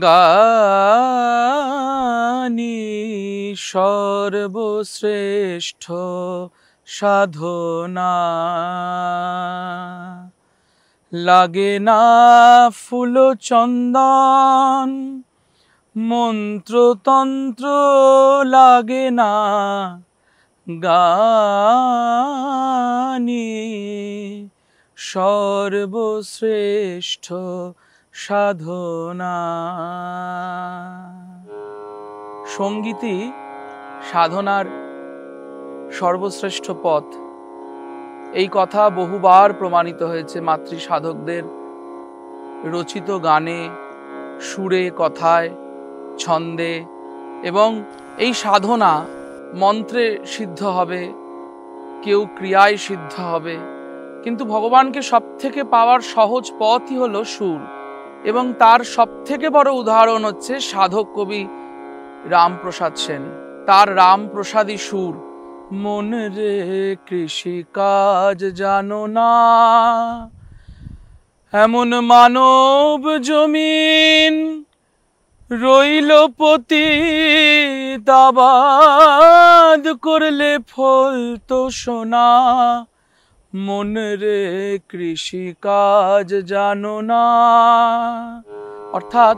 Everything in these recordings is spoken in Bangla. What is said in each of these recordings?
গানি সর্বশ্রেষ্ঠ সাধনা, লাগে না ফুল চন্দন মন্ত্রতন্ত্র, লাগে না গানি সর্বশ্রেষ্ঠ সাধনা। সঙ্গীতই সাধনার সর্বশ্রেষ্ঠ পথ, এই কথা বহুবার প্রমাণিত হয়েছে মাতৃ সাধকদের রচিত গানে, সুরে, কথায়, ছন্দে। এবং এই সাধনা মন্ত্রে সিদ্ধ হবে, কেউ ক্রিয়ায় সিদ্ধ হবে, কিন্তু ভগবানকে সবথেকে পাওয়ার সহজ পথই হলো সুর। এবং তার সবথেকে বড় উদাহরণ হচ্ছে সাধক কবি রামপ্রসাদ সেন। তার রামপ্রসাদী সুর, মন রে কৃষি কাজ জানো না, এমন মানব জমিন রইল পতিত, আবাদ করলে ফল তো সোনা, মন রে কৃষি কাজ জানো না। অর্থাৎ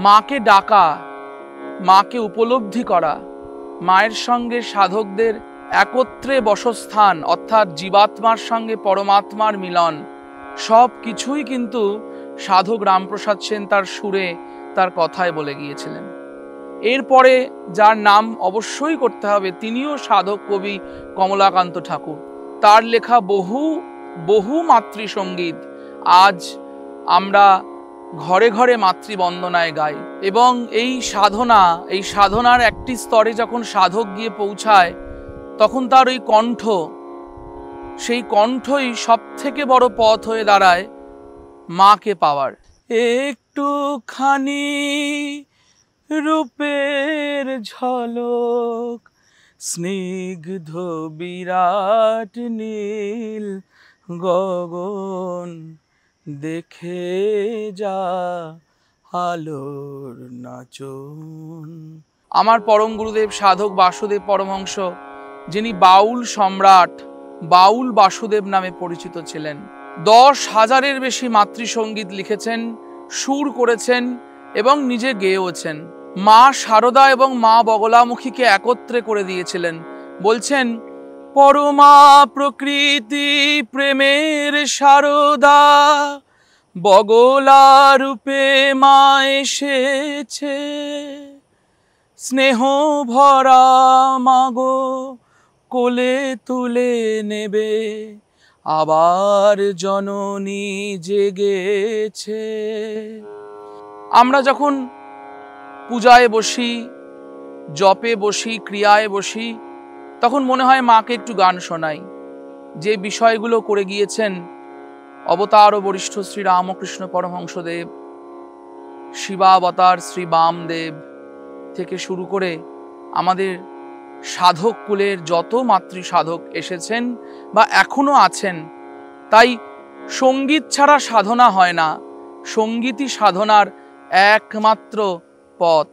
মাকে ডাকা, মাকে উপলব্ধি করা, মায়ের সঙ্গে সাধকদের একত্রে বসস্থান, অর্থাৎ জীবাত্মার সঙ্গে পরমাত্মার মিলন, সব কিছুই কিন্তু সাধক রামপ্রসাদ সেন তার সুরে, তার কথায় বলে গিয়েছিলেন। এরপরে যার নাম অবশ্যই করতে হবে, তিনিও সাধক কবি কমলাকান্ত ঠাকুর। তার লেখা বহু বহু মাতৃসঙ্গীত আজ আমরা ঘরে ঘরে মাতৃবন্দনায় গাই। এবং এই সাধনার একটি স্তরে যখন সাধক গিয়ে পৌঁছায়, তখন তার ওই কণ্ঠ, সেই কণ্ঠই সব থেকে বড় পথ হয়ে দাঁড়ায় মাকে পাওয়ার। একটুখানি রূপের ঝলক, স্নিগ্ধ বিরাট নীল গগন, দেখে যা আলোর নাচন। আমার পরম গুরুদেব সাধক বাসুদেব পরমহংস, যিনি বাউল সম্রাট, বাউল বাসুদেব নামে পরিচিত ছিলেন, 10,000-এর বেশি মাতৃসঙ্গীত লিখেছেন, সুর করেছেন এবং নিজে গেয়েওছেন। মা শারদা এবং মা বগলামুখীকে একত্রে করে দিয়েছিলেন। বলছেন, পরমা প্রকৃতি প্রেমের শারদা, বগলা রূপে মা এসেছে, স্নেহ ভরা মাগো কোলে তুলে নেবে, আবার জননী জেগেছে। আমরা যখন পূজায় বসি, জপে বসি, ক্রিয়ায় বসি, তখন মনে হয় মাকে একটু গান শোনাই। যে বিষয়গুলো করে গিয়েছেন অবতার ও বরিষ্ঠ শ্রী রামকৃষ্ণ পরমহংসদেব, শিবাবতার শ্রী বামদেব থেকে শুরু করে আমাদের সাধক কুলের যত মাতৃ সাধক এসেছেন বা এখনো আছেন, তাই সঙ্গীত ছাড়া সাধনা হয় না। সঙ্গীতই সাধনার একমাত্র পথ।